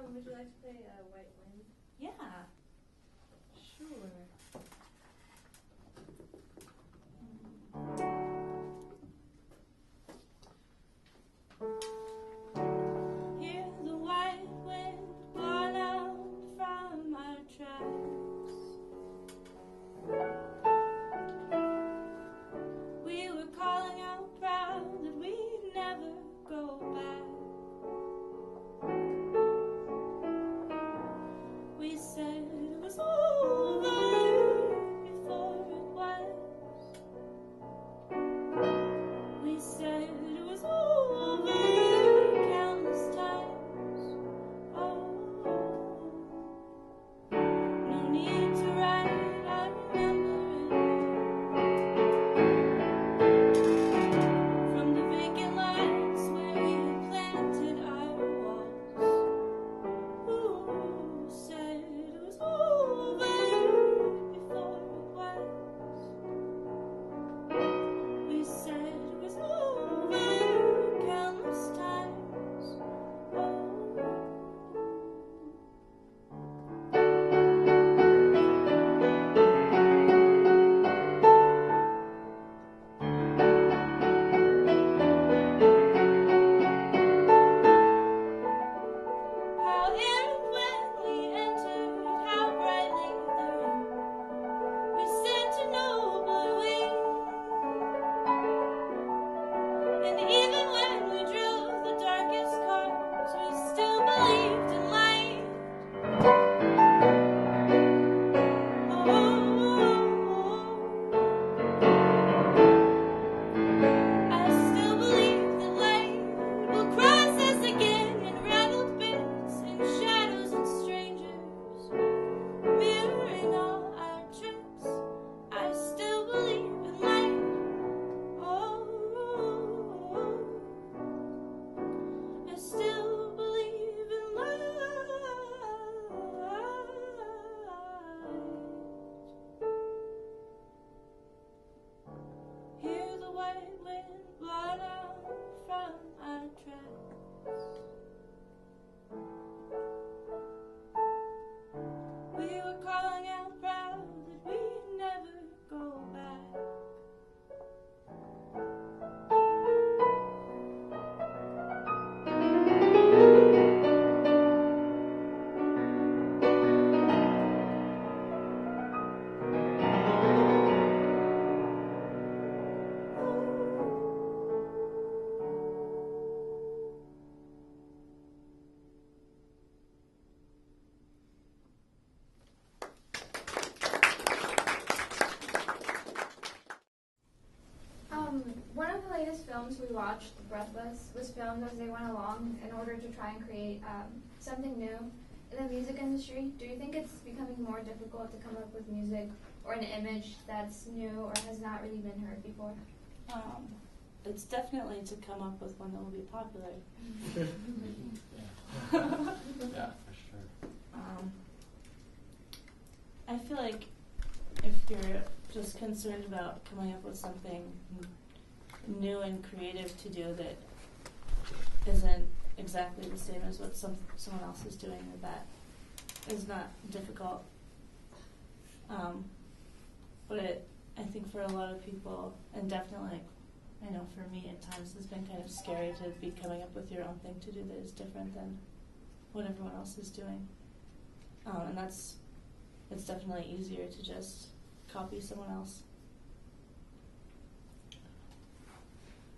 Would you like to play White Wind? Yeah, sure. Hear the white wind blown out from our tracks. We were calling out proud that we'd never go back. We said it was over before it was. We said it was over countless times. Oh, no need to write, I remember it from the vacant lots where we had planted our walls. Who said it was over before it was? We said it was over countless times. Oh. How eloquently entered, how brightly the ring. We sent a noble wing. And even when we drove the darkest cars, we still believed in light. I still believe that light will cross us again in raveled bits, in shadows and strangers, mirroring all our tricks. I still believe in light. I still believe in light. Hear the white wind blown out from our tracks. We were calling out proud that we'd never go back. One of the latest films we watched, Breathless, was filmed as they went along in order to try and create something new in the music industry. Do you think it's becoming more difficult to come up with music or an image that's new or has not really been heard before? It's definitely to come up with one that will be popular. Yeah, for sure. I feel like if you're just concerned about coming up with something new and creative to do that isn't exactly the same as what someone else is doing, that is not difficult. But I think for a lot of people, and definitely, I know for me at times, it's been kind of scary to be coming up with your own thing to do that is different than what everyone else is doing. And it's definitely easier to just copy someone else.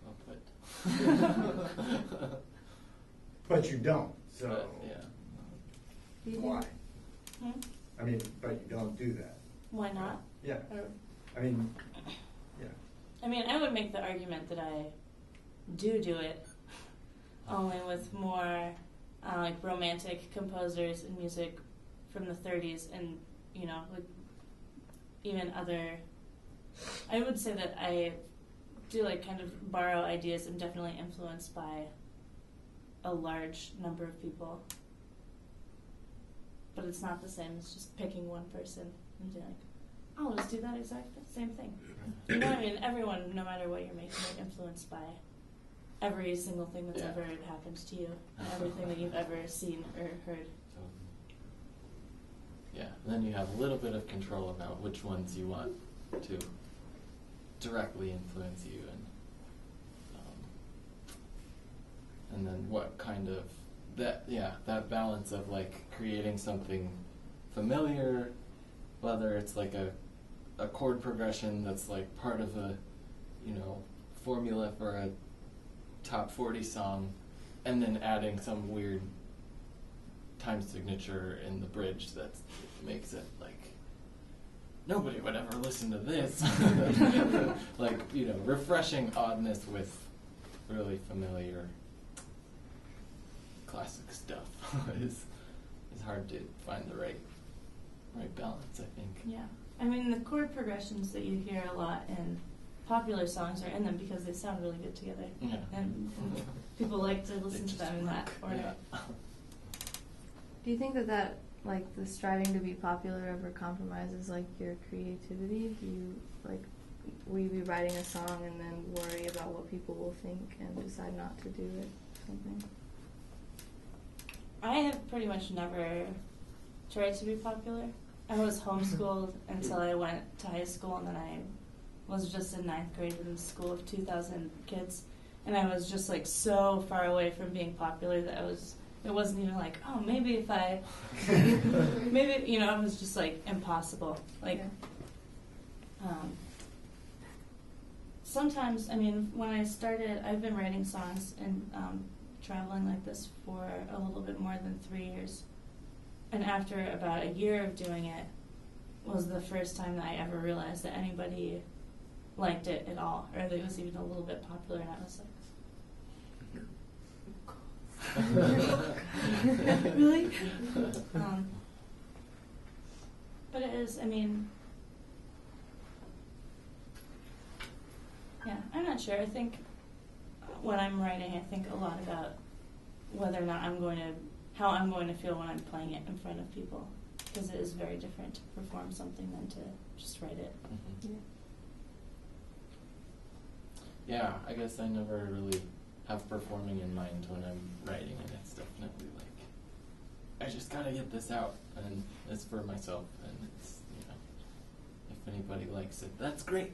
Well put. But you don't, so But, yeah. why? Hmm? I mean, but you don't do that. Why not? Yeah. Or, I mean, yeah. I mean, I would make the argument that I do it, only with more like romantic composers and music from the 30s, and with even other. I would say that I do kind of borrow ideas and definitely influenced by a large number of people. But it's not the same as just picking one person and being oh, let's do that exact same thing. You know what I mean? Everyone, no matter what you're making, is influenced by every single thing that's Yeah. ever happened to you, and everything that you've ever seen or heard. Yeah, and then you have a little bit of control about which ones you want to directly influence you, and then what kind of that balance of like creating something familiar, whether it's like a chord progression that's like part of a formula for a top 40 song, and then adding some weird time signature in the bridge that makes it like nobody would ever listen to this. Like, refreshing oddness with really familiar classic stuff is hard to find the right balance, I think. Yeah. I mean, the chord progressions that you hear a lot in popular songs are in them because they sound really good together. Yeah. And people like to listen to them in that order. Yeah. Do you think that like the striving to be popular ever compromises like your creativity? Do you will you be writing a song and then worry about what people will think and decide not to do it or something? I have pretty much never tried to be popular. I was homeschooled until I went to high school, and then I was just in 9th grade in a school of 2,000 kids, and I was just like so far away from being popular that it wasn't even like, oh, maybe if I, maybe, it was just like impossible. Like, sometimes, I mean, when I started, I've been writing songs and traveling like this for a little bit more than 3 years. And after about a year of doing it was the first time that I ever realized that anybody liked it at all, or that it was even a little bit popular, and I was like, really? But it is, I mean, yeah, I'm not sure. I think when I'm writing, I think a lot about whether or not how I'm going to feel when I'm playing it in front of people, because it is very different to perform something than to just write it. Mm-hmm. Yeah, I guess I never really have performing in mind when I'm writing, and it's definitely like, I just gotta get this out, and it's for myself, and it's, if anybody likes it, that's great.